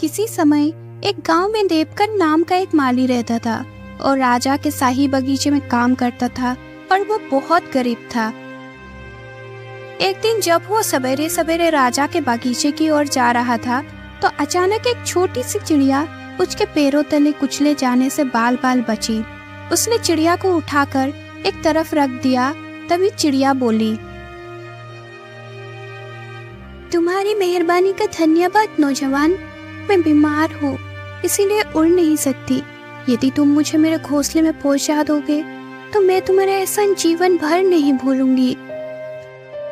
किसी समय एक गांव में देवकन नाम का एक माली रहता था और राजा के शाही बगीचे में काम करता था और वो बहुत गरीब था। एक दिन जब वो सवेरे सवेरे राजा के बगीचे की ओर जा रहा था तो अचानक एक छोटी सी चिड़िया उसके पैरों तले कुचले जाने से बाल बाल बची। उसने चिड़िया को उठाकर एक तरफ रख दिया। तभी चिड़िया बोली, तुम्हारी मेहरबानी का धन्यवाद नौजवान। मैं बीमार हूँ इसीलिए उड़ नहीं सकती। यदि तुम मुझे मेरे घोंसले में पहुंचा दोगे तो मैं तुम्हारा एहसान जीवन भर नहीं भूलूंगी।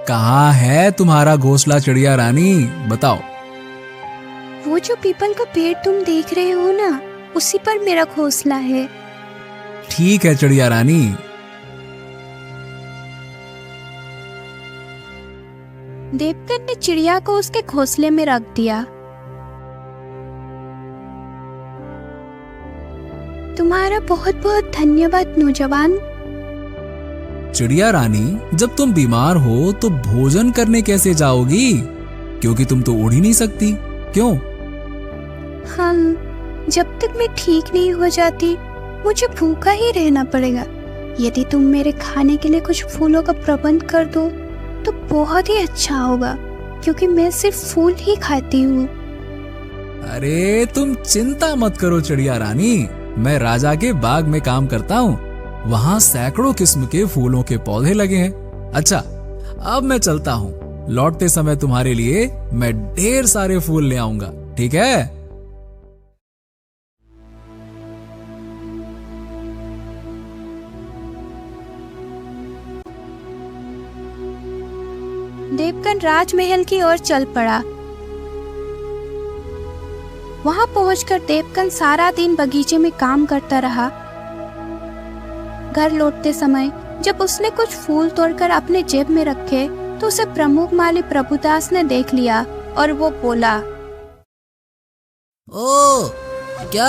कहाँ है तुम्हारा घोंसला चिड़िया रानी, बताओ। वो जो पीपल का पेड़ तुम देख रहे हो ना, उसी पर मेरा घोंसला है। ठीक है चिड़िया रानी। देवकन ने चिड़िया को उसके घोंसले में रख दिया। तुम्हारा बहुत बहुत धन्यवाद नौजवान। चिड़िया रानी, जब तुम बीमार हो तो भोजन करने कैसे जाओगी, क्योंकि तुम तो उड़ ही नहीं सकती। क्यों? हाँ, जब तक मैं ठीक नहीं हो जाती मुझे भूखा ही रहना पड़ेगा। यदि तुम मेरे खाने के लिए कुछ फूलों का प्रबंध कर दो तो बहुत ही अच्छा होगा, क्योंकि मैं सिर्फ फूल ही खाती हूँ। अरे तुम चिंता मत करो चिड़िया रानी, मैं राजा के बाग में काम करता हूँ। वहाँ सैकड़ों किस्म के फूलों के पौधे लगे हैं। अच्छा, अब मैं चलता हूँ। लौटते समय तुम्हारे लिए मैं ढेर सारे फूल ले आऊंगा, ठीक है? देवकन राजमहल की ओर चल पड़ा। वहां पहुंचकर देवकन सारा दिन बगीचे में काम करता रहा। घर लौटते समय जब उसने कुछ फूल तोड़कर अपने जेब में रखे तो उसे प्रमुख माली प्रभुदास ने देख लिया और वो बोला, ओ, क्या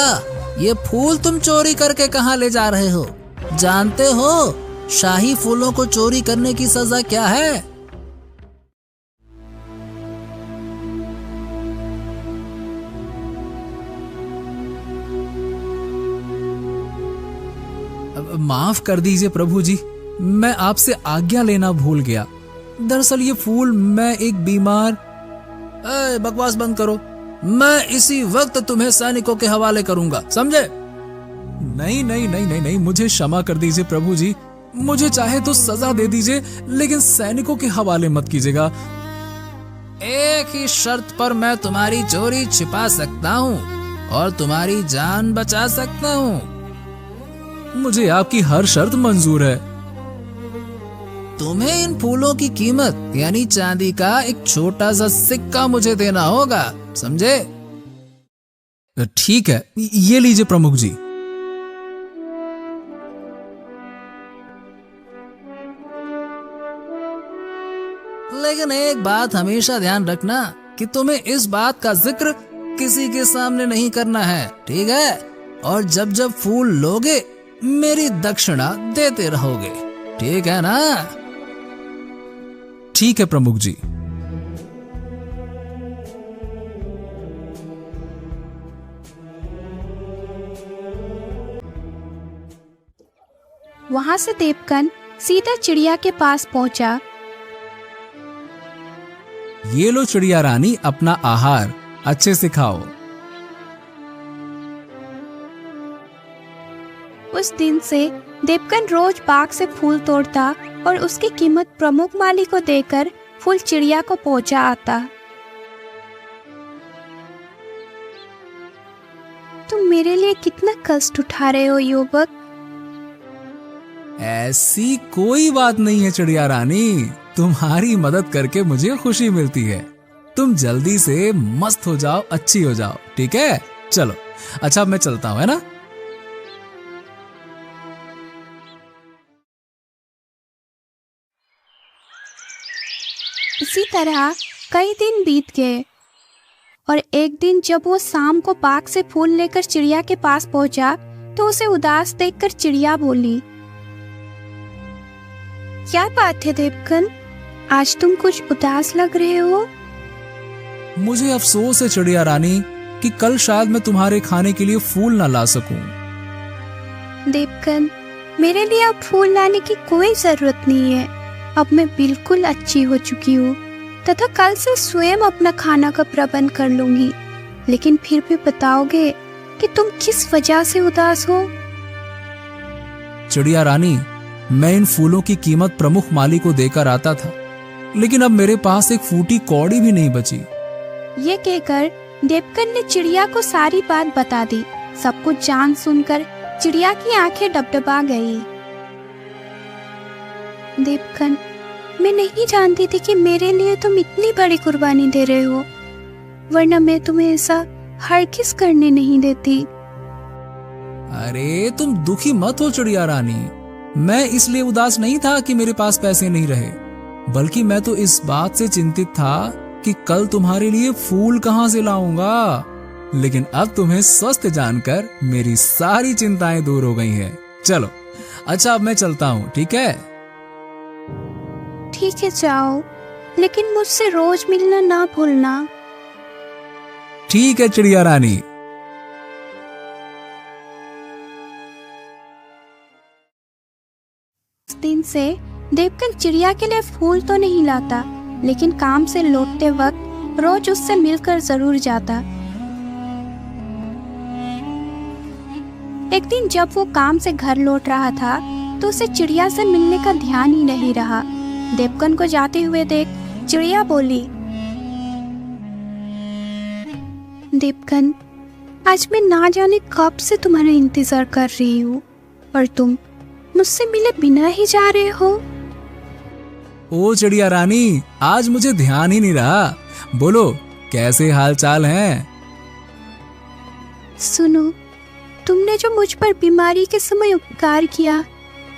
ये फूल तुम चोरी करके कहाँ ले जा रहे हो? जानते हो शाही फूलों को चोरी करने की सजा क्या है? माफ कर दीजिए प्रभु जी, मैं आपसे आज्ञा लेना भूल गया। दरअसल ये फूल मैं एक बीमार। बकवास बंद करो, मैं इसी वक्त तुम्हें सैनिकों के हवाले करूंगा, समझे? नहीं नहीं नहीं नहीं नहीं, मुझे क्षमा कर दीजिए प्रभु जी। मुझे चाहे तो सजा दे दीजिए, लेकिन सैनिकों के हवाले मत कीजिएगा। एक ही शर्त पर मैं तुम्हारी चोरी छिपा सकता हूँ और तुम्हारी जान बचा सकता हूँ। मुझे आपकी हर शर्त मंजूर है। तुम्हें इन फूलों की कीमत यानी चांदी का एक छोटा सा सिक्का मुझे देना होगा, समझे? ठीक है, ये लीजिए प्रमुख जी। लेकिन एक बात हमेशा ध्यान रखना कि तुम्हें इस बात का जिक्र किसी के सामने नहीं करना है, ठीक है? और जब जब फूल लोगे मेरी दक्षिणा देते रहोगे, ठीक है ना? ठीक है प्रमुख जी। वहां से देवकन सीधा चिड़िया के पास पहुंचा। ये लो चिड़िया रानी, अपना आहार अच्छे से खाओ। उस दिन से देवकन रोज बाग से फूल तोड़ता और उसकी कीमत प्रमुख माली को देकर फूल चिड़िया को पहुंचा आता। तुम मेरे लिए कितना कष्ट उठा रहे हो युवक। ऐसी कोई बात नहीं है चिड़िया रानी, तुम्हारी मदद करके मुझे खुशी मिलती है। तुम जल्दी से मस्त हो जाओ, अच्छी हो जाओ, ठीक है? चलो, अच्छा मैं चलता हूँ, है ना? इसी तरह कई दिन बीत गए और एक दिन जब वो शाम को बाग से फूल लेकर चिड़िया के पास पहुंचा तो उसे उदास देखकर चिड़िया बोली, क्या बात है देवकन, आज तुम कुछ उदास लग रहे हो। मुझे अफसोस है चिड़िया रानी, कि कल शायद मैं तुम्हारे खाने के लिए फूल ना ला सकूं। देवकन, मेरे लिए अब फूल लाने की कोई जरूरत नहीं है। अब मैं बिल्कुल अच्छी हो चुकी हूँ तथा कल से स्वयं अपना खाना का प्रबंध कर लूंगी। लेकिन फिर भी बताओगे कि तुम किस वजह से उदास हो? चिड़िया रानी, मैं इन फूलों की कीमत प्रमुख माली को देकर आता था, लेकिन अब मेरे पास एक फूटी कौड़ी भी नहीं बची। ये कहकर देवकन ने चिड़िया को सारी बात बता दी। सब कुछ जान सुनकर चिड़िया की आंखें डबडबा गई। देवकन, मैं नहीं जानती थी कि मेरे लिए तुम इतनी बड़ी कुर्बानी दे रहे हो, वरना मैं तुम्हें ऐसा हरगिज़ करने नहीं देती। अरे तुम दुखी मत हो चिड़िया रानी। मैं इसलिए उदास नहीं था कि मेरे पास पैसे नहीं रहे, बल्कि मैं तो इस बात से चिंतित था कि कल तुम्हारे लिए फूल कहां से लाऊंगा। लेकिन अब तुम्हें स्वस्थ जानकर मेरी सारी चिंताएं दूर हो गई हैं। चलो, अच्छा अब मैं चलता हूँ, ठीक है? ठीक है, जाओ, लेकिन मुझसे रोज मिलना ना भूलना। ठीक है चिड़िया रानी। उस दिन से देवकन चिड़िया के लिए फूल तो नहीं लाता, लेकिन काम से लौटते वक्त रोज उससे मिलकर जरूर जाता। एक दिन जब वो काम से घर लौट रहा था तो उसे चिड़िया से मिलने का ध्यान ही नहीं रहा। देवकन को जाते हुए देख चिड़िया बोली, देवकन, आज मैं ना जाने कब से तुम्हारा इंतजार कर रही हूँ और तुम मुझसे मिले बिना ही जा रहे हो। ओ चिड़िया रानी, आज मुझे ध्यान ही नहीं रहा। बोलो, कैसे हाल चाल हैं? सुनो, तुमने जो मुझ पर बीमारी के समय उपकार किया,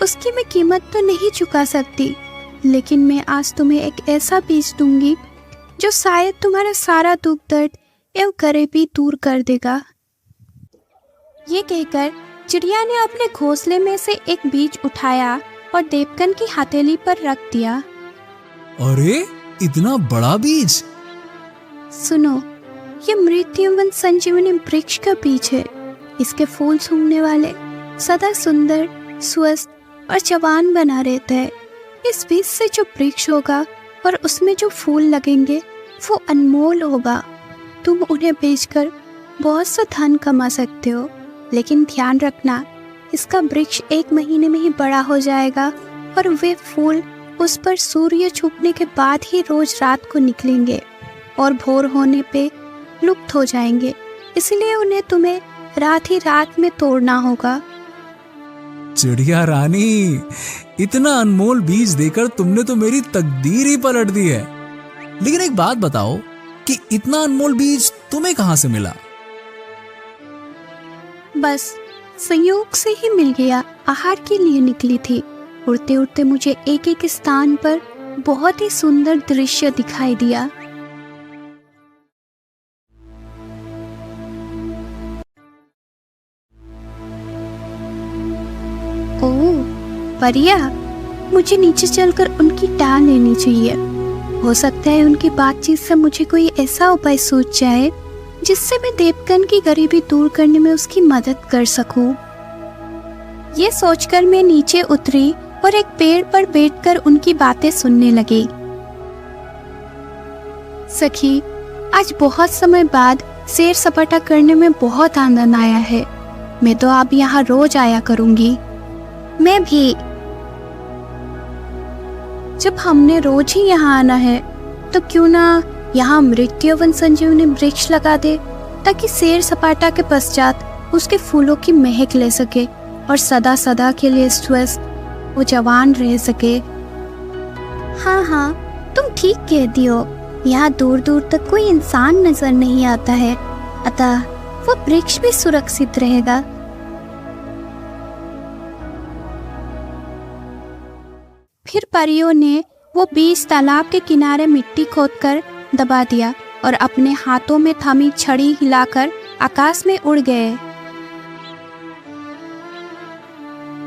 उसकी मैं कीमत तो नहीं चुका सकती, लेकिन मैं आज तुम्हें एक ऐसा बीज दूंगी जो शायद तुम्हारा सारा दुख दर्द एवं गरीबी दूर कर देगा। ये कहकर चिड़िया ने अपने घोंसले में से एक बीज उठाया और देवकन की हथेली पर रख दिया। अरे, इतना बड़ा बीज! सुनो, ये मृत्युवन संजीवनी वृक्ष का बीज है। इसके फूल सूंघने वाले सदा सुंदर, स्वस्थ और जवान बना रहता है। इस बीज से जो वृक्ष होगा और उसमें जो फूल लगेंगे वो अनमोल होगा। तुम उन्हें बेचकर बहुत सा धन कमा सकते हो, लेकिन ध्यान रखना, इसका वृक्ष 1 महीने में ही बड़ा हो जाएगा और वे फूल उस पर सूर्य छुपने के बाद ही रोज रात को निकलेंगे और भोर होने पे लुप्त हो जाएंगे। इसलिए उन्हें तुम्हें रात ही रात में तोड़ना होगा। चिड़िया रानी, इतना अनमोल बीज देकर तुमने तो मेरी तकदीर ही पलट दी है। लेकिन एक बात बताओ कि इतना अनमोल बीज तुम्हें कहां से मिला? बस संयोग से ही मिल गया। आहार के लिए निकली थी। उड़ते उड़ते मुझे एक एक स्थान पर बहुत ही सुंदर दृश्य दिखाई दिया। ओह परिया, मुझे नीचे चलकर उनकी टाल लेनी चाहिए। हो सकता है उनकी बातचीत से मुझे कोई ऐसा उपाय सूझ जाए जिससे मैं देवकन की गरीबी दूर करने में उसकी मदद कर सकूं। ये सोचकर मैं नीचे उतरी और एक पेड़ पर बैठकर उनकी बातें सुनने लगी। सखी, आज बहुत समय बाद सैर सपाटा करने में बहुत आनंद आया है। मैं तो अब यहाँ रोज आया करूंगी। मैं भी। जब हमने रोज ही यहाँ आना है तो क्यों ना यहाँ मृत्युवन संजीवनी वृक्ष लगा दे, ताकि सैर सपाटा के पश्चात उसके फूलों की महक ले सके और सदा सदा के लिए स्वस्थ वो जवान रह सके। हाँ हाँ, तुम ठीक कहती हो। यहाँ दूर दूर तक कोई इंसान नजर नहीं आता है, अतः वो वृक्ष भी सुरक्षित रहेगा। फिर परियों ने वो बीज तालाब के किनारे मिट्टी खोदकर दबा दिया और अपने हाथों में थमी छड़ी हिलाकर आकाश में उड़ गए।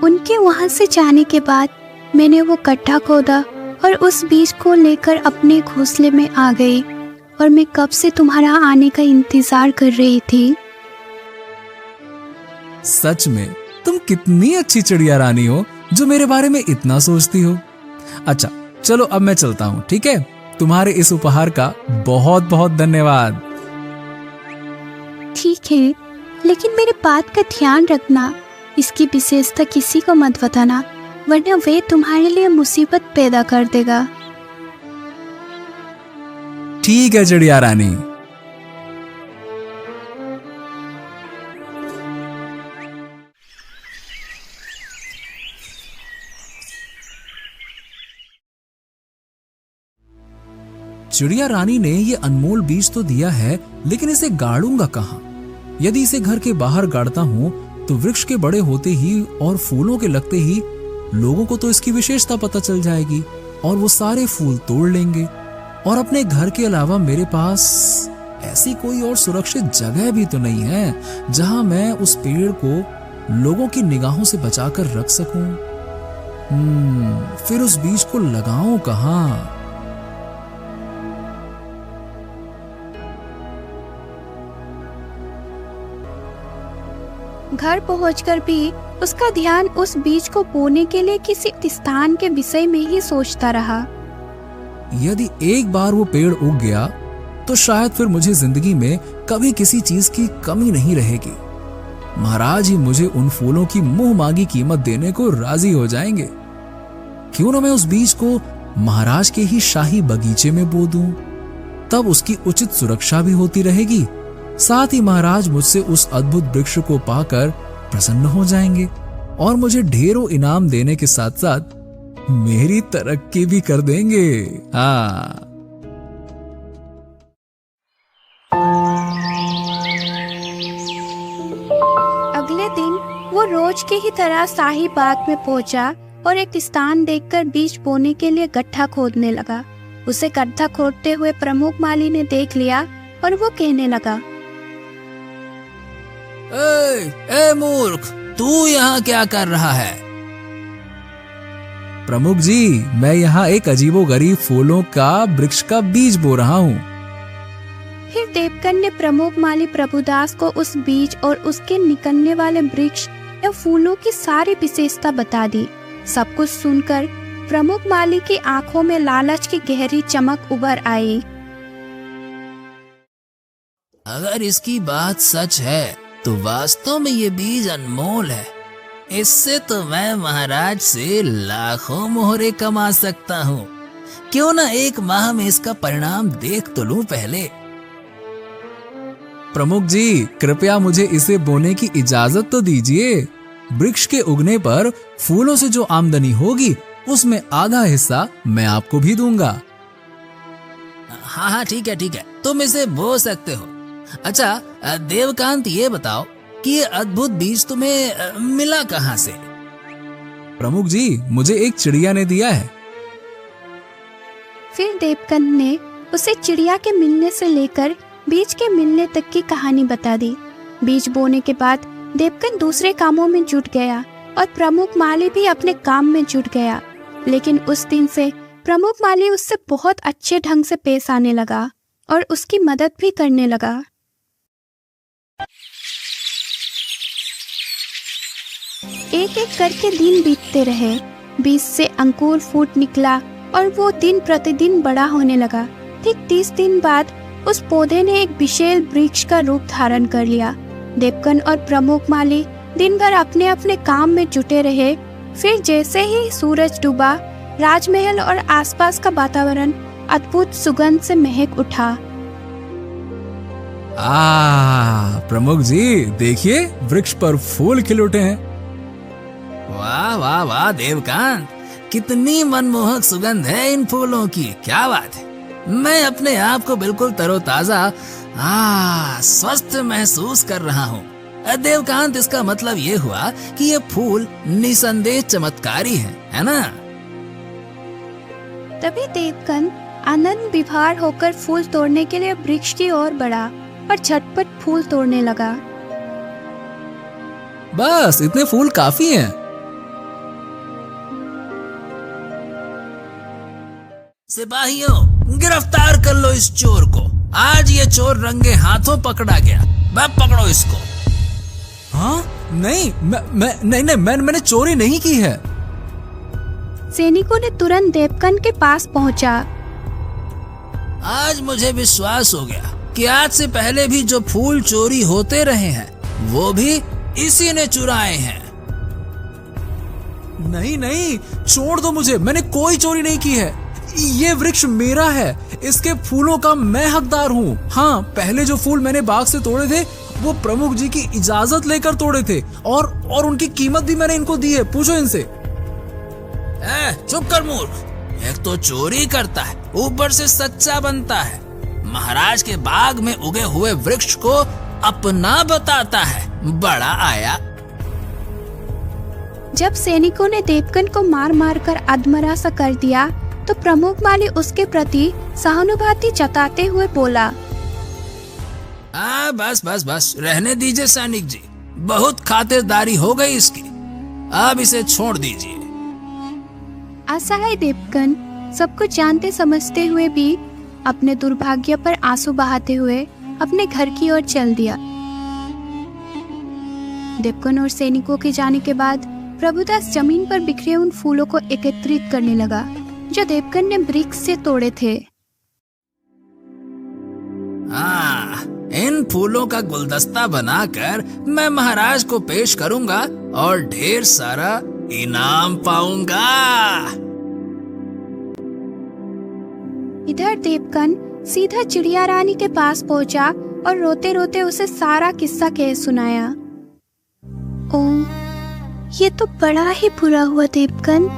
उनके वहां से जाने के बाद मैंने वो गड्ढा खोदा और उस बीज को लेकर अपने घोंसले में आ गई और मैं कब से तुम्हारा आने का इंतजार कर रही थी। सच में तुम कितनी अच्छी चिड़िया रानी हो जो मेरे बारे में इतना सोचती हो। अच्छा चलो अब मैं चलता हूँ, ठीक है? तुम्हारे इस उपहार का बहुत बहुत धन्यवाद। ठीक है, लेकिन मेरी बात का ध्यान रखना, इसकी विशेषता किसी को मत बताना, वरना वे तुम्हारे लिए मुसीबत पैदा कर देगा। ठीक है चिड़िया रानी। चिड़िया रानी ने ये अनमोल बीज तो दिया है, लेकिन इसे गाड़ूंगा कहाँ? यदि इसे घर के बाहर गाड़ता हूँ तो वृक्ष के बड़े होते ही और फूलों के लगते ही लोगों को तो इसकी विशेषता पता चल जाएगी और वो सारे फूल तोड़ लेंगे। और अपने घर के अलावा मेरे पास ऐसी कोई और सुरक्षित जगह भी तो नहीं है जहां मैं उस पेड़ को लोगों की निगाहों से बचाकर रख सकूं। फिर उस बीज को लगाऊं कहां? घर पहुंचकर भी उसका ध्यान उस बीज को बोने के लिए किसी स्थान के विषय में ही सोचता रहा। यदि एक बार वो पेड़ उग गया तो शायद फिर मुझे जिंदगी में कभी किसी चीज की कमी नहीं रहेगी। महाराज ही मुझे उन फूलों की मुंह मांगी कीमत देने को राजी हो जाएंगे। क्यों ना मैं उस बीज को महाराज के ही शाही बगीचे में बो दूं, तब उसकी उचित सुरक्षा भी होती रहेगी। साथ ही महाराज मुझसे उस अद्भुत वृक्ष को पाकर प्रसन्न हो जाएंगे और मुझे ढेरों इनाम देने के साथ साथ मेरी तरक्की भी कर देंगे। हाँ। अगले दिन वो रोज की ही तरह शाही बाग में पहुंचा और एक स्थान देखकर बीज बोने के लिए गड्ढा खोदने लगा। उसे गड्ढा खोदते हुए प्रमुख माली ने देख लिया और वो कहने लगा, ए मूर्ख, तू यहाँ क्या कर रहा है? प्रमुख जी, मैं यहाँ एक अजीबोगरीब फूलों का वृक्ष का बीज बो रहा हूँ। फिर देवकन ने प्रमुख माली प्रभुदास को उस बीज और उसके निकलने वाले वृक्ष या फूलों की सारी विशेषता बता दी। सब कुछ सुनकर प्रमुख माली की आंखों में लालच की गहरी चमक उभर आई। अगर इसकी बात सच है तो वास्तव में ये बीज अनमोल है। इससे तो मैं महाराज से लाखों मोहरे कमा सकता हूँ। क्यों ना एक माह में इसका परिणाम देख तो लूं पहले। प्रमुख जी, कृपया मुझे इसे बोने की इजाजत तो दीजिए। वृक्ष के उगने पर फूलों से जो आमदनी होगी उसमें आधा हिस्सा मैं आपको भी दूंगा। हाँ ठीक है, तुम इसे बो सकते हो। अच्छा देवकांत, ये बताओ कि ये अद्भुत बीज तुम्हें मिला कहाँ से? प्रमुख जी, मुझे एक चिड़िया ने दिया है। फिर देवकन ने उसे चिड़िया के मिलने से लेकर बीज के मिलने तक की कहानी बता दी। बीज बोने के बाद देवकन दूसरे कामों में जुट गया और प्रमुख माली भी अपने काम में जुट गया। लेकिन उस दिन से प्रमुख माली उससे बहुत अच्छे ढंग से पेश आने लगा और उसकी मदद भी करने लगा। एक एक करके दिन बीतते रहे। बीज से अंकुर फूट निकला और वो दिन प्रतिदिन बड़ा होने लगा। ठीक 30 दिन बाद उस पौधे ने एक विशाल वृक्ष का रूप धारण कर लिया। देवकन और प्रमुख माली दिन भर अपने अपने काम में जुटे रहे। फिर जैसे ही सूरज डूबा, राजमहल और आसपास का वातावरण अद्भुत सुगंध से महक उठा। प्रमुख जी, देखिए वृक्ष पर फूल खिल उठे हैं। वाह वाह वाह देवकांत, कितनी मनमोहक सुगंध है इन फूलों की। क्या बात है, मैं अपने आप को बिल्कुल तरोताजा स्वस्थ महसूस कर रहा हूँ। देवकांत, इसका मतलब ये हुआ कि ये फूल निसंदेह चमत्कारी है ना? तभी देवकन आनंद विभोर होकर फूल तोड़ने के लिए वृक्ष की ओर बढ़ा और झटपट फूल तोड़ने लगा। बस इतने फूल काफी हैं। सिपाहियों, गिरफ्तार कर लो इस चोर को। आज ये चोर रंगे हाथों पकड़ा गया। मैं पकड़ो इसको। हाँ नहीं, मैंने चोरी नहीं की है। सैनिकों ने तुरंत देवकन के पास पहुंचा। आज मुझे विश्वास हो गया कि आज से पहले भी जो फूल चोरी होते रहे हैं वो भी इसी ने चुराए हैं। नहीं, छोड़ दो मुझे, मैंने कोई चोरी नहीं की है। ये वृक्ष मेरा है, इसके फूलों का मैं हकदार हूँ। हाँ, पहले जो फूल मैंने बाग से तोड़े थे वो प्रमुख जी की इजाजत लेकर तोड़े थे और उनकी कीमत भी मैंने इनको दी है, पूछो इनसे। चुप कर मूर्ख, एक तो चोरी करता है ऊपर से सच्चा बनता है। महाराज के बाग में उगे हुए वृक्ष को अपना बताता है, बड़ा आया। जब सैनिकों ने देवकन को मार मार कर अधमरा सा कर दिया तो प्रमुख माली उसके प्रति सहानुभूति जताते हुए बोला, बस रहने दीजिए सैनिक जी, बहुत खातिरदारी हो गई इसकी, अब इसे छोड़ दीजिए। असहाय देवकन सब कुछ जानते समझते हुए भी अपने दुर्भाग्य पर आंसू बहाते हुए अपने घर की ओर चल दिया। देवकन और सैनिकों के जाने के बाद प्रभुदास जमीन पर बिखरे उन फूलों को एकत्रित करने लगा जो देवकन ने वृक्ष से तोड़े थे। इन फूलों का गुलदस्ता बनाकर मैं महाराज को पेश करूंगा और ढेर सारा इनाम पाऊंगा। इधर देवकन सीधा चिड़िया रानी के पास पहुंचा और रोते रोते उसे सारा किस्सा कह सुनाया। ओह, ये तो बड़ा ही बुरा हुआ देवकन।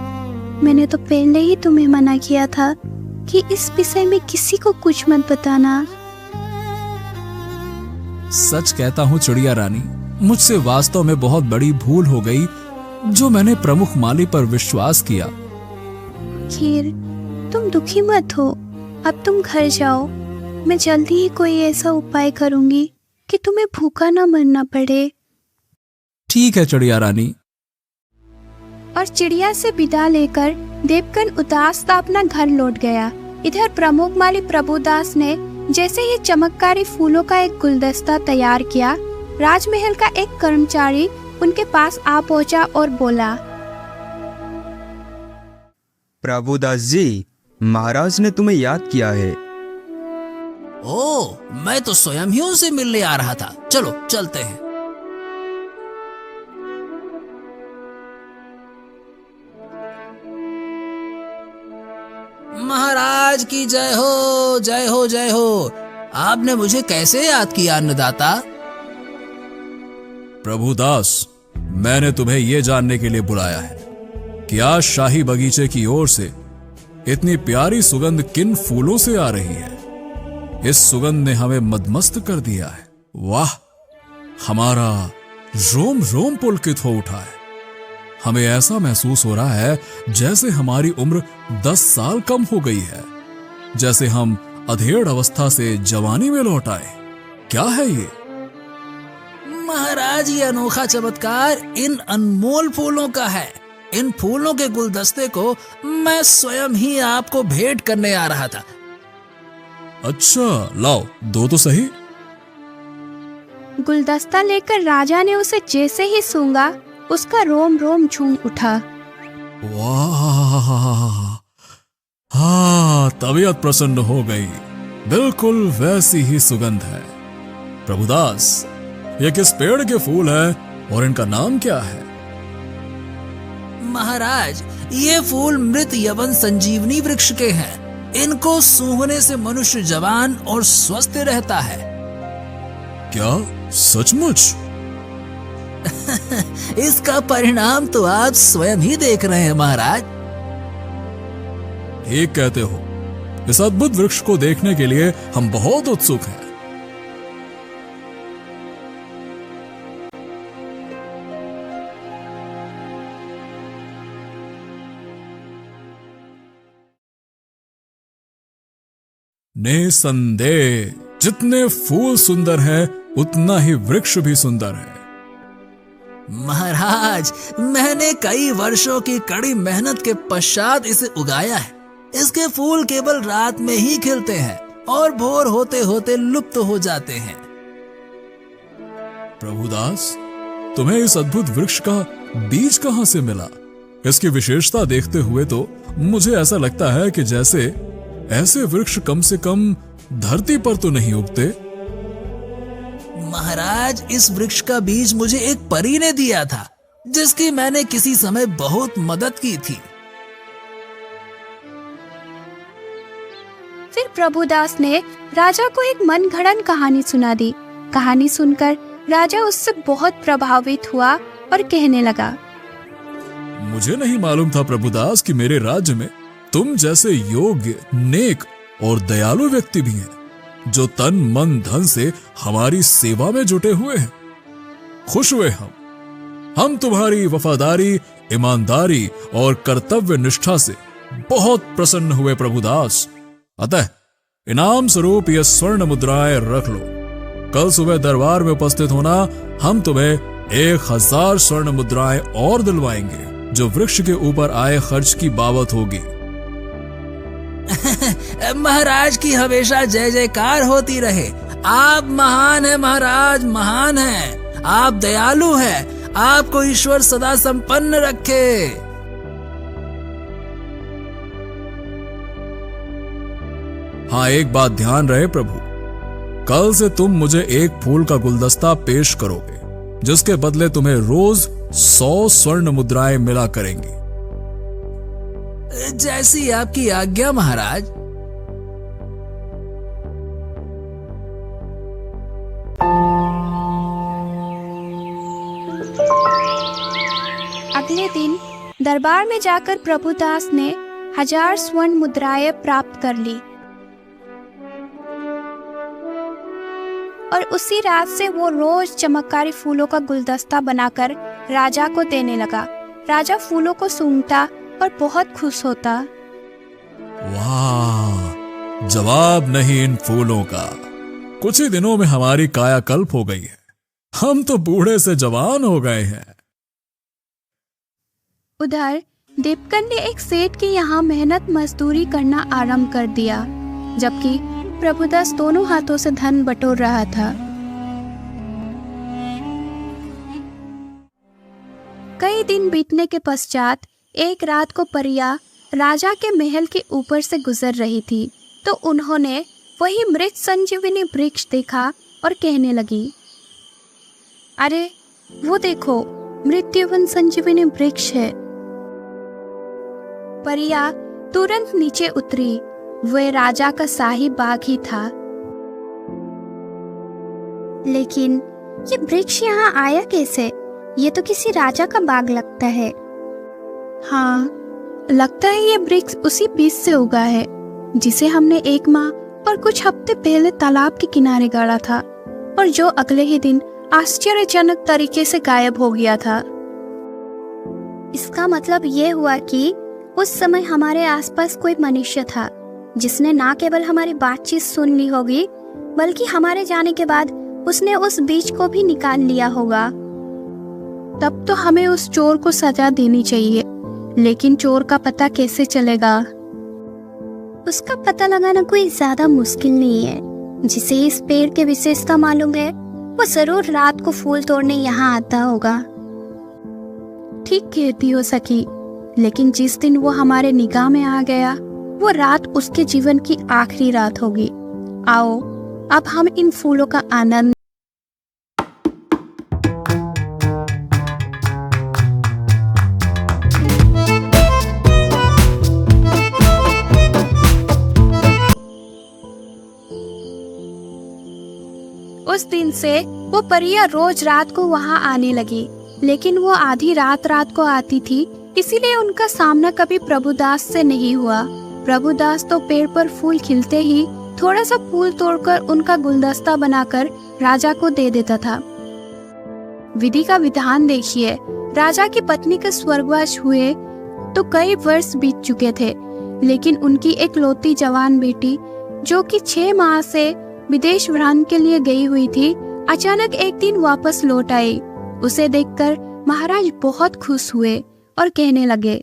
मैंने तो पहले ही तुम्हें मना किया था कि इस विषय में किसी को कुछ मत बताना। सच कहता हूँ चिड़िया रानी, मुझसे वास्तव में बहुत बड़ी भूल हो गई जो मैंने प्रमुख माली पर विश्वास किया। खीर, तुम दुखी मत हो, अब तुम घर जाओ। मैं जल्दी ही कोई ऐसा उपाय करूंगी कि तुम्हें भूखा न मरना पड़े। ठीक है चिड़िया रानी। और चिड़िया से विदा लेकर देवकन उदास था अपना घर लौट गया। इधर प्रमुख माली प्रभुदास ने जैसे ही चमत्कारी फूलों का एक गुलदस्ता तैयार किया, राजमहल का एक कर्मचारी उनके पास आ पहुंचा और बोला, प्रभुदास जी, महाराज ने तुम्हें याद किया है। ओह, मैं तो स्वयं ही उनसे मिलने आ रहा था। चलो चलते हैं। महाराज की जय हो, जय हो, जय हो। आपने मुझे कैसे याद किया अन्नदाता? प्रभुदास, मैंने तुम्हें यह जानने के लिए बुलाया है कि आज शाही बगीचे की ओर से इतनी प्यारी सुगंध किन फूलों से आ रही है। इस सुगंध ने हमें मदमस्त कर दिया है। वाह, हमारा रोम रोम पुलकित हो उठा है। हमें ऐसा महसूस हो रहा है जैसे हमारी उम्र 10 साल कम हो गई है, जैसे हम अधेड़ अवस्था से जवानी में लौट आए। क्या है ये? महाराज, ये अनोखा चमत्कार इन अनमोल फूलों का है। इन फूलों के गुलदस्ते को मैं स्वयं ही आपको भेंट करने आ रहा था। अच्छा, लाओ, दो तो सही। गुलदस्ता लेकर राजा ने उसे जैसे ही सूंघा, उसका रोम रोम झूम उठा। वाह, हाँ, तबीयत प्रसन्न हो गई। बिल्कुल वैसी ही सुगंध है। प्रभुदास, ये किस पेड़ के फूल हैं और इनका नाम क्या है? महाराज, ये फूल मृत यवन संजीवनी वृक्ष के हैं। इनको सूंघने से मनुष्य जवान और स्वस्थ रहता है। क्या सचमुच? इसका परिणाम तो आप स्वयं ही देख रहे हैं महाराज। ठीक कहते हो। इस अद्भुत वृक्ष को देखने के लिए हम बहुत उत्सुक हैं। निसंदेह जितने फूल सुंदर हैं, उतना ही वृक्ष भी सुंदर है। महाराज, मैंने कई वर्षों की कड़ी मेहनत के पश्चात इसे उगाया है। इसके फूल केवल रात में ही खिलते हैं। और भोर होते होते लुप्त हो जाते हैं। प्रभुदास, तुम्हें इस अद्भुत वृक्ष का बीज कहां से मिला? इसकी विशेषता देखते हुए तो मुझे ऐसा लगता है कि जैसे ऐसे वृक्ष कम से कम धरती पर तो नहीं उगते। महाराज, इस वृक्ष का बीज मुझे एक परी ने दिया था, जिसकी मैंने किसी समय बहुत मदद की थी। फिर प्रभुदास ने राजा को एक मनगढ़ंत कहानी सुना दी। कहानी सुनकर राजा उससे बहुत प्रभावित हुआ और कहने लगा, मुझे नहीं मालूम था प्रभुदास कि मेरे राज्य में तुम जैसे योग्य, नेक और दयालु व्यक्ति भी हैं, जो तन मन धन से हमारी सेवा में जुटे हुए हैं। खुश हुए हम तुम्हारी वफादारी, ईमानदारी और कर्तव्य निष्ठा से बहुत प्रसन्न हुए प्रभुदास। अतः इनाम स्वरूप यह स्वर्ण मुद्राएं रख लो। कल सुबह दरबार में उपस्थित होना, हम तुम्हें 1000 स्वर्ण मुद्राएं और दिलवाएंगे, जो वृक्ष के ऊपर आए खर्च की बाबत होगी। महाराज की हमेशा जय जयकार होती रहे। आप महान हैं महाराज, महान हैं। आप दयालु हैं। आपको ईश्वर सदा संपन्न रखे। हाँ, एक बात ध्यान रहे प्रभु, कल से तुम मुझे एक फूल का गुलदस्ता पेश करोगे, जिसके बदले तुम्हें रोज 100 स्वर्ण मुद्राएं मिला करेंगी। जैसी आपकी आज्ञा महाराज। अगले दिन दरबार में जाकर प्रभुदास ने 1000 स्वर्ण मुद्राएं प्राप्त कर ली और उसी रात से वो रोज चमत्कारी फूलों का गुलदस्ता बनाकर राजा को देने लगा। राजा फूलों को सूंघता और बहुत खुश होता। वाह, जवाब नहीं इन फूलों का। कुछ ही दिनों में हमारी कायाकल्प हो गई है। हम तो बूढ़े से जवान हो गए हैं। उधर दीपकन ने एक सेठ के यहाँ मेहनत मजदूरी करना आरंभ कर दिया, जबकि प्रभुदास दोनों हाथों से धन बटोर रहा था। कई दिन बीतने के पश्चात एक रात को परिया राजा के महल के ऊपर से गुजर रही थी, तो उन्होंने वही मृत संजीवनी वृक्ष देखा और कहने लगी, अरे वो देखो, मृत्युवन संजीवनी वृक्ष है। परिया तुरंत नीचे उतरी। वह राजा का शाही बाग ही था। लेकिन ये वृक्ष यहाँ आया कैसे? ये तो किसी राजा का बाग लगता है। हाँ, लगता है ये वृक्ष उसी बीज से उगा है, जिसे हमने 1 माह और कुछ हफ्ते पहले तालाब के किनारे गाड़ा था और जो अगले ही दिन आश्चर्यजनक तरीके से गायब हो गया था। इसका मतलब ये हुआ कि उस समय हमारे आसपास कोई मनुष्य था, जिसने ना केवल हमारी बातचीत सुन ली होगी, बल्कि हमारे जाने के बाद उसने उस बीज को भी निकाल लिया होगा। तब तो हमें उस चोर को सजा देनी चाहिए, लेकिन चोर का पता कैसे चलेगा? उसका पता लगाना कोई ज्यादा मुश्किल नहीं है। जिसे इस पेड़ की विशेषता मालूम है, वो जरूर रात को फूल तोड़ने यहाँ आता होगा। ठीक कहती हो सखी, लेकिन जिस दिन वो हमारे निगाह में आ गया, वो रात उसके जीवन की आखिरी रात होगी। आओ, अब हम इन फूलों का आनंद। उस दिन से वो परिया रोज रात को वहाँ आने लगी, लेकिन वो आधी रात को आती थी, इसीलिए उनका सामना कभी प्रभुदास से नहीं हुआ। प्रभुदास तो पेड़ पर फूल खिलते ही थोड़ा सा फूल तोड़कर उनका गुलदस्ता बनाकर राजा को दे देता था। विधि का विधान देखिए, राजा की पत्नी के स्वर्गवास हुए तो कई वर्ष बीत चुके थे, लेकिन उनकी एक लौती जवान बेटी, जो कि 6 माह से विदेश भ्रमण के लिए गई हुई थी, अचानक एक दिन वापस लौट आई। उसे देखकर महाराज बहुत खुश हुए और कहने लगे,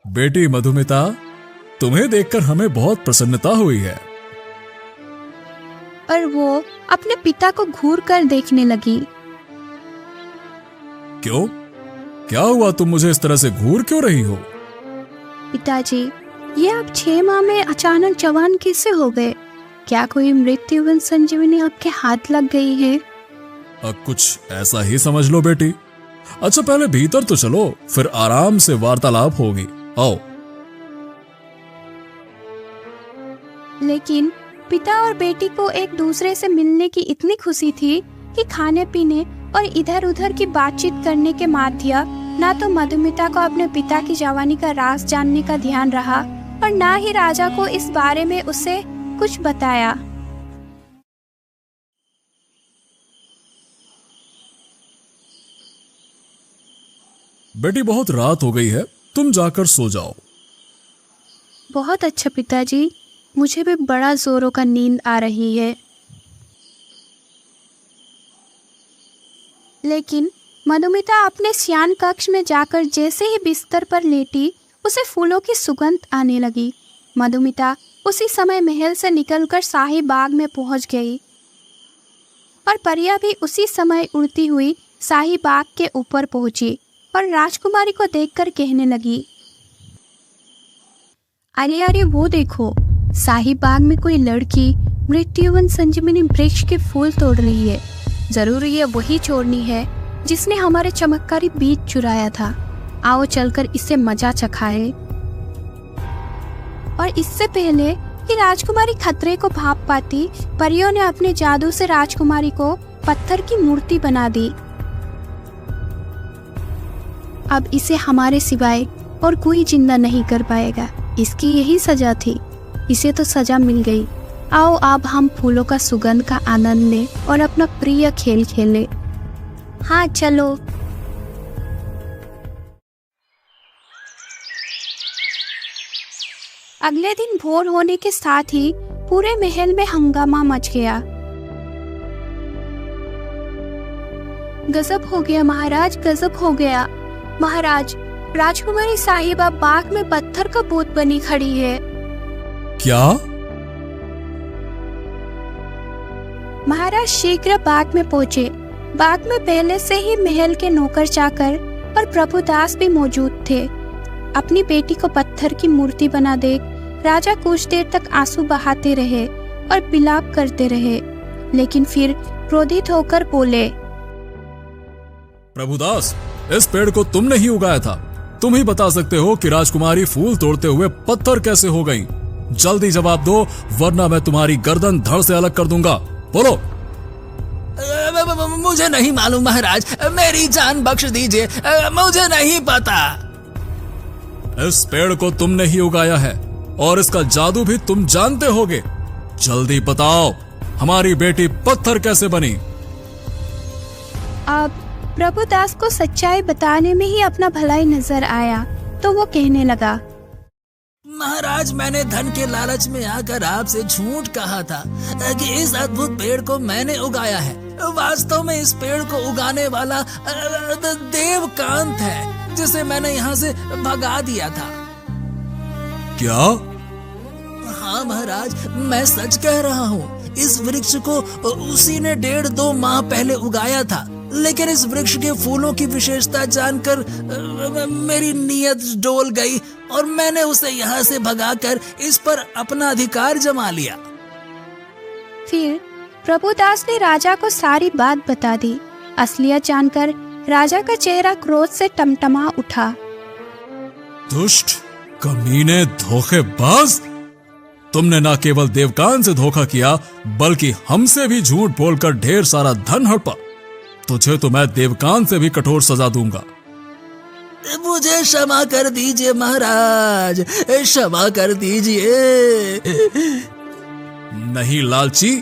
बेटी मधुमिता, तुम्हें देखकर हमें बहुत प्रसन्नता हुई है। और वो अपने पिता को घूर कर देखने लगी। क्यों? क्या हुआ? तुम मुझे इस तरह से घूर क्यों रही हो? पिताजी, ये आप 6 माह में अचानक जवान कैसे हो गए? क्या कोई मृत्युवन संजीवनी आपके हाथ लग गई है? कुछ ऐसा ही समझ लो बेटी। अच्छा, पहले भीतर तो चलो, फिर आराम से वार्तालाप होगी। आओ। लेकिन पिता और बेटी को एक दूसरे से मिलने की इतनी खुशी थी कि खाने पीने और इधर उधर की बातचीत करने के माध्य ना तो मधुमिता को अपने पिता की जवानी का राज जानने का ध्यान रहा और ना ही राजा को इस बारे में उसे कुछ बताया। बेटी, बहुत रात हो गई है, तुम जाकर सो जाओ। बहुत अच्छा पिताजी, मुझे भी बड़ा जोरों का नींद आ रही है। लेकिन मधुमिता अपने शयन कक्ष में जाकर जैसे ही बिस्तर पर लेटी, उसे फूलों की सुगंध आने लगी। मधुमिता उसी समय महल से निकलकर शाही बाग में पहुंच गई और परिया भी उसी समय उड़ती हुई शाही बाग के ऊपर पहुंची और राजकुमारी को देखकर कहने लगी, अरे अरे वो देखो, शाही बाग में कोई लड़की मृत्युवन संजीवनी वृक्ष के फूल तोड़ रही है। जरूर ये वही चोरनी है जिसने हमारे चमत्कारी बीज चुराया था। आओ चलकर इससे मजा चखाए। और इससे पहले कि राजकुमारी खतरे को भाप पाती, परियों ने अपने जादू से राजकुमारी को पत्थर की मूर्ति बना दी। अब इसे हमारे सिवाय और कोई जिंदा नहीं कर पाएगा। इसकी यही सजा थी, इसे तो सजा मिल गई। आओ अब हम फूलों का सुगंध का आनंद लें और अपना प्रिय खेल खेलें। हाँ चलो। अगले दिन भोर होने के साथ ही पूरे महल में हंगामा मच गया। गजब हो गया महाराज, गजब हो गया महाराज। राजकुमारी साहिबा बाग में पत्थर का भूत बनी खड़ी है। क्या? महाराज शीघ्र बाग में पहुंचे। बाग में पहले से ही महल के नौकर चाकर और प्रभुदास भी मौजूद थे। अपनी बेटी को पत्थर की मूर्ति बना देख राजा कुछ देर तक आंसू बहाते रहे और विलाप करते रहे, लेकिन फिर क्रोधित होकर बोले, प्रभुदास, इस पेड़ को तुमने ही उगाया था। तुम ही बता सकते हो कि राजकुमारी फूल तोड़ते हुए पत्थर कैसे हो गई। जल्दी जवाब दो, वरना मैं तुम्हारी गर्दन धड़ से अलग कर दूंगा। बोलो। मुझे नहीं मालूम महाराज, मेरी जान बख्श दीजिए, मुझे नहीं पता। इस पेड़ को तुमने ही उगाया है और इसका जादू भी तुम जानते होगे। जल्दी बताओ, हमारी बेटी पत्थर कैसे बनी? अब प्रभुदास को सच्चाई बताने में ही अपना भलाई नजर आया, तो वो कहने लगा, महाराज, मैंने धन के लालच में आकर आपसे झूठ कहा था कि इस अद्भुत पेड़ को मैंने उगाया है। वास्तव में इस पेड़ को उगाने वाला देवकांत है, जिसे मैंने यहाँ से भगा दिया था। क्या? हाँ महाराज, मैं सच कह रहा हूँ। इस वृक्ष को उसी ने 1.5-2 माह पहले उगाया था, लेकिन इस वृक्ष के फूलों की विशेषता जानकर मेरी नीयत डोल गई और मैंने उसे यहाँ से भगाकर इस पर अपना अधिकार जमा लिया। फिर प्रभुदास ने राजा को सारी बात बता दी। असलियत जानकर राजा का चेहरा क्रोध से टमटमा उठा। दुष्ट, कमीने, धोखेबाज! तुमने न केवल देवकान से धोखा किया, बल्कि हमसे भी झूठ बोलकर ढेर सारा धन हड़पा। तुझे तो मैं देवकान से भी कठोर सजा दूंगा। मुझे क्षमा कर दीजिए महाराज, क्षमा कर दीजिए। नहीं लालची,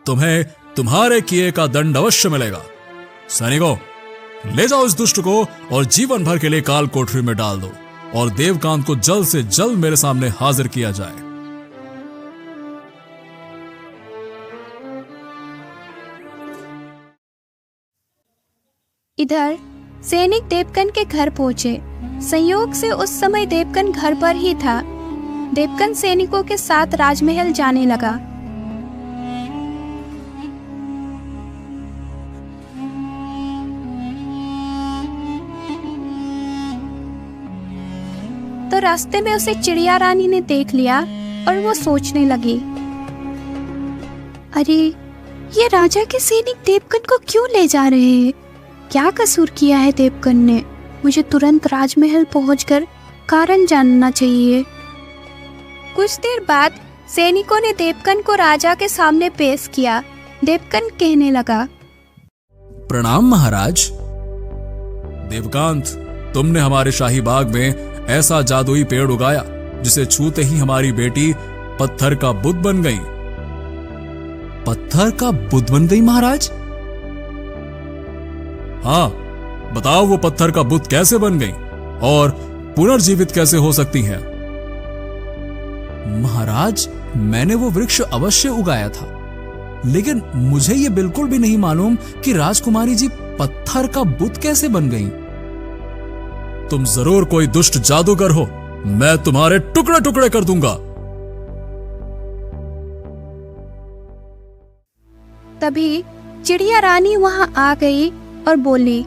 तुम्हें तुम्हारे किए का दंड अवश्य मिलेगा। सैनिकों, ले जाओ इस दुष्ट को और जीवन भर के लिए काल कोठरी में डाल दो और देवकांत को जल्द से जल्द मेरे सामने हाजिर किया जाए। इधर सैनिक देवकन के घर पहुंचे। संयोग से उस समय देवकन घर पर ही था। देवकन सैनिकों के साथ राजमहल जाने लगा। रास्ते में उसे चिड़िया रानी ने देख लिया और वो सोचने लगी, अरे ये राजा के सैनिक देवकन को क्यों ले जा रहे हैं? क्या कसूर किया है देवकन ने? मुझे तुरंत राजमहल पहुंचकर कारण जानना चाहिए। कुछ देर बाद सैनिकों ने देवकन को राजा के सामने पेश किया। देवकन कहने लगा, प्रणाम महाराज। देवकांत, तुमने हमारे शाही बाग में ऐसा जादुई पेड़ उगाया जिसे छूते ही हमारी बेटी पत्थर का बुत बन गई। पत्थर का बुत बन गई महाराज? हाँ, बताओ वो पत्थर का बुत कैसे बन गई और पुनर्जीवित कैसे हो सकती हैं? महाराज, मैंने वो वृक्ष अवश्य उगाया था, लेकिन मुझे ये बिल्कुल भी नहीं मालूम कि राजकुमारी जी पत्थर का बुत कैसे बन गईं। तुम जरूर कोई दुष्ट जादूगर हो, मैं तुम्हारे टुकड़े टुकड़े कर दूंगा। तभी चिड़िया रानी वहां आ गई और बोली,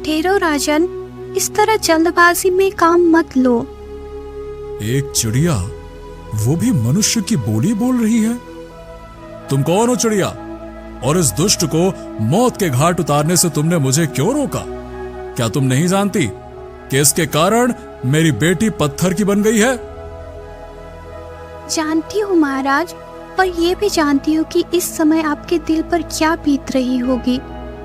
ठहरो राजन, इस तरह जल्दबाजी में काम मत लो। एक चिड़िया, वो भी मनुष्य की बोली बोल रही है। तुम कौन हो चिड़िया? और इस दुष्ट को मौत के घाट उतारने से तुमने मुझे क्यों रोका? क्या तुम नहीं जानती कि इसके कारण मेरी बेटी पत्थर की बन गई है? जानती हूँ महाराज, और ये भी जानती हूँ कि इस समय आपके दिल पर क्या बीत रही होगी,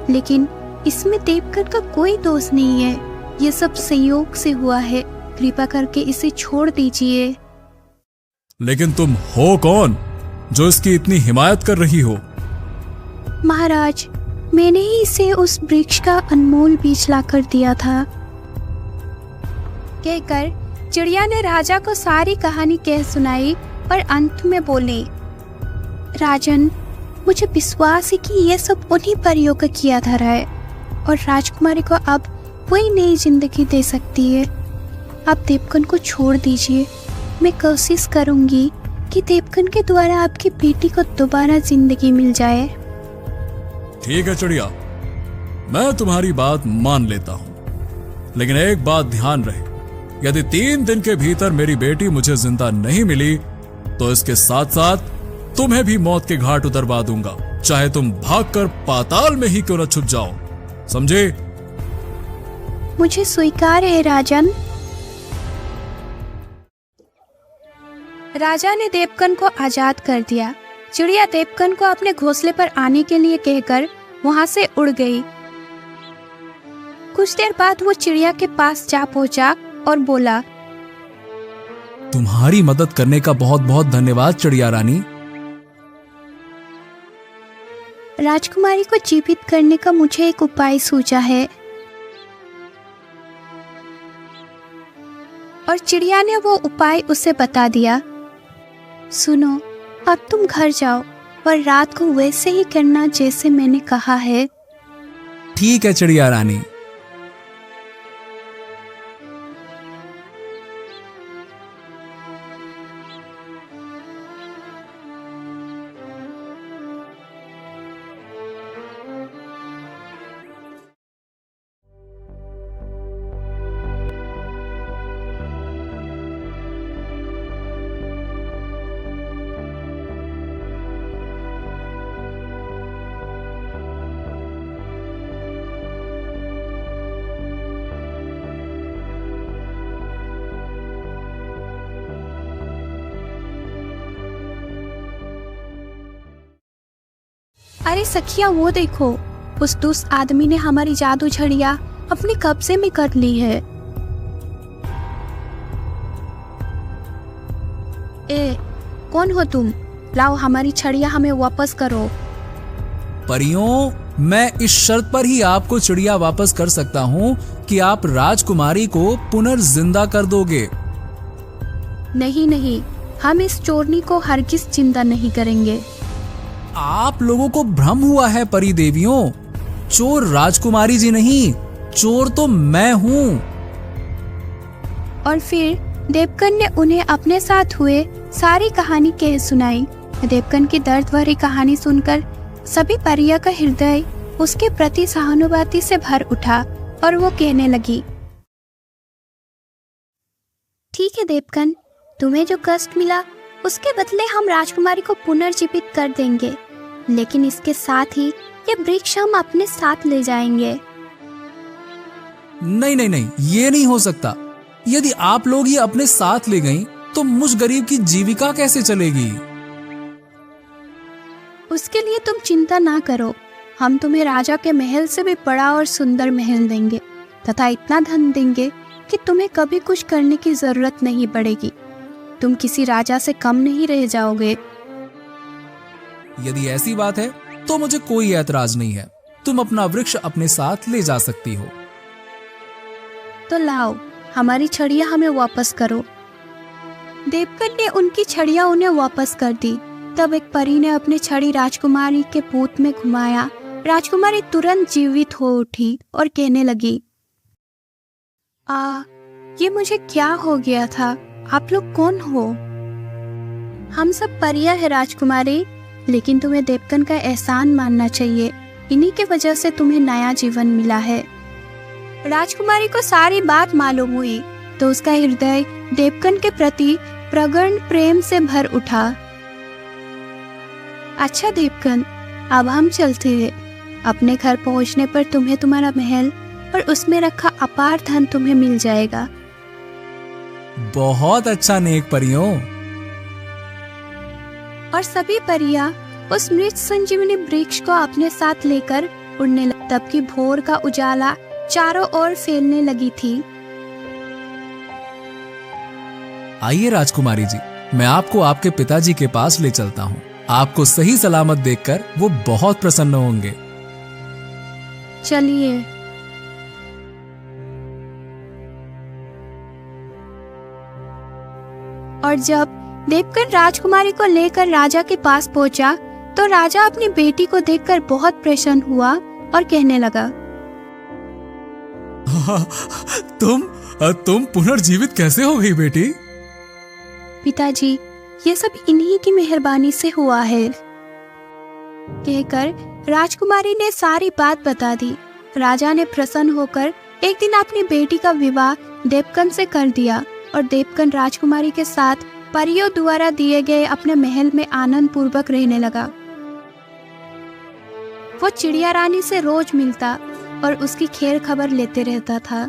लेकिन इसमें देवकन का कोई दोष नहीं है। ये सब संयोग से हुआ है, कृपा करके इसे छोड़ दीजिए। लेकिन तुम हो कौन जो इसकी इतनी हिमायत कर रही हो? महाराज, मैंने ही इसे उस वृक्ष का अनमोल बीज लाकर दिया था। कहकर चिड़िया ने राजा को सारी कहानी कह सुनाई और अंत में बोली, राजन, मुझे विश्वास है कि यह सब उन्हीं परियों का किया धरा है और राजकुमारी को अब वही नई जिंदगी दे सकती है। आप देवकन को छोड़ दीजिए। मैं कोशिश करूंगी कि देवकन के द्वारा आपकी बेटी को दोबारा जिंदगी मिल जाए। ठीक है चिड़िया, मैं तुम्हारी बात मान लेता हूं, लेकिन एक बात ध्यान रहे, यदि 3 दिन के भीतर मेरी बेटी मुझे जिंदा नहीं मिली तो इसके साथ साथ तुम्हें भी मौत के घाट उतरवा दूंगा, चाहे तुम भागकर पाताल में ही क्यों न छुप जाओ। समझे? मुझे स्वीकार है राजन। राजा ने देवकन को आजाद कर दिया। चिड़िया देवकन को अपने घोंसले पर आने के लिए कहकर वहां से उड़ गई। कुछ देर बाद वो चिड़िया के पास जा पहुंचा और बोला, तुम्हारी मदद करने का बहुत बहुत धन्यवाद चिड़िया रानी। राजकुमारी को जीवित करने का मुझे एक उपाय सूझा है। और चिड़िया ने वो उपाय उसे बता दिया। सुनो, अब तुम घर जाओ और रात को वैसे ही करना जैसे मैंने कहा है। ठीक है चिड़िया रानी। अरे सखिया, वो देखो, उस दुष्ट आदमी ने हमारी जादू छड़िया अपने कब्जे में कर ली है। ए, कौन हो तुम? लाओ हमारी छड़िया हमें वापस करो। परियों, मैं इस शर्त पर ही आपको चिड़िया वापस कर सकता हूँ कि आप राजकुमारी को पुनर्जिंदा कर दोगे। नहीं नहीं, हम इस चोरनी को हरगिज जिंदा नहीं करेंगे। आप लोगों को भ्रम हुआ है परी देवियों। चोर राजकुमारी जी नहीं, चोर तो मैं हूँ। और फिर देवकन ने उन्हें अपने साथ हुए सारी कहानी कह सुनाई। देवकन की दर्द भरी कहानी सुनकर सभी परियों का हृदय उसके प्रति सहानुभूति से भर उठा और वो कहने लगी, ठीक है देवकन, तुम्हें जो कष्ट मिला उसके बदले हम राजकुमारी को पुनर्जीवित कर देंगे, लेकिन इसके साथ ही ये वृक्ष हम अपने साथ ले जाएंगे। नहीं नहीं नहीं, ये नहीं हो सकता। यदि आप लोग ये अपने साथ ले गईं, तो मुझ गरीब की जीविका कैसे चलेगी? उसके लिए तुम चिंता ना करो, हम तुम्हें राजा के महल से भी बड़ा और सुंदर महल देंगे तथा इतना धन देंगे कि तुम्हें कभी कुछ करने की जरूरत नहीं पड़ेगी। तुम किसी राजा से कम नहीं रह जाओगे। यदि ऐसी बात है तो मुझे कोई ऐतराज नहीं है। तुम अपना वृक्ष अपने साथ ले जा सकती हो। तो लाओ, हमारी छड़ियाँ हमें वापस करो। देवकन ने उनकी छड़ियाँ उन्हें वापस कर दी। तब एक परी ने अपनी छड़ी राजकुमारी के पूत में घुमाया। राजकुमारी तुरंत जीवित हो उठी और कहने लगी, ये मुझे क्या हो गया था? आप लोग कौन हो? हम सब परियां हैं राजकुमारी, लेकिन तुम्हें देवकन का एहसान मानना चाहिए। इन्हीं की वजह से तुम्हें नया जीवन मिला है। राजकुमारी को सारी बात मालूम हुई तो उसका हृदय देवकन के प्रति प्रगाढ़ प्रेम से भर उठा। अच्छा देवकन, अब हम चलते हैं। अपने घर पहुंचने पर तुम्हें तुम्हारा महल और उसमें रखा अपार धन तुम्हें मिल जाएगा। बहुत अच्छा नेक परियों। और सभी परियां उस मृत संजीवनी वृक्ष को अपने साथ लेकर उड़ने लगी। तब की भोर का उजाला चारों ओर फैलने लगी थी। आइए राजकुमारी जी, मैं आपको आपके पिताजी के पास ले चलता हूँ। आपको सही सलामत देखकर वो बहुत प्रसन्न होंगे। चलिए। और जब देवकन राजकुमारी को लेकर राजा के पास पहुंचा तो राजा अपनी बेटी को देखकर बहुत प्रसन्न हुआ और कहने लगा, तुम पुनर्जीवित कैसे हो गई बेटी? पिताजी, ये सब इन्हीं की मेहरबानी से हुआ है। कहकर राजकुमारी ने सारी बात बता दी। राजा ने प्रसन्न होकर एक दिन अपनी बेटी का विवाह देवकन से कर दिया और देवकन राजकुमारी के साथ परियों द्वारा दिए गए अपने महल में आनंद पूर्वक रहने लगा। वो चिड़िया रानी से रोज मिलता और उसकी खैर खबर लेते रहता था।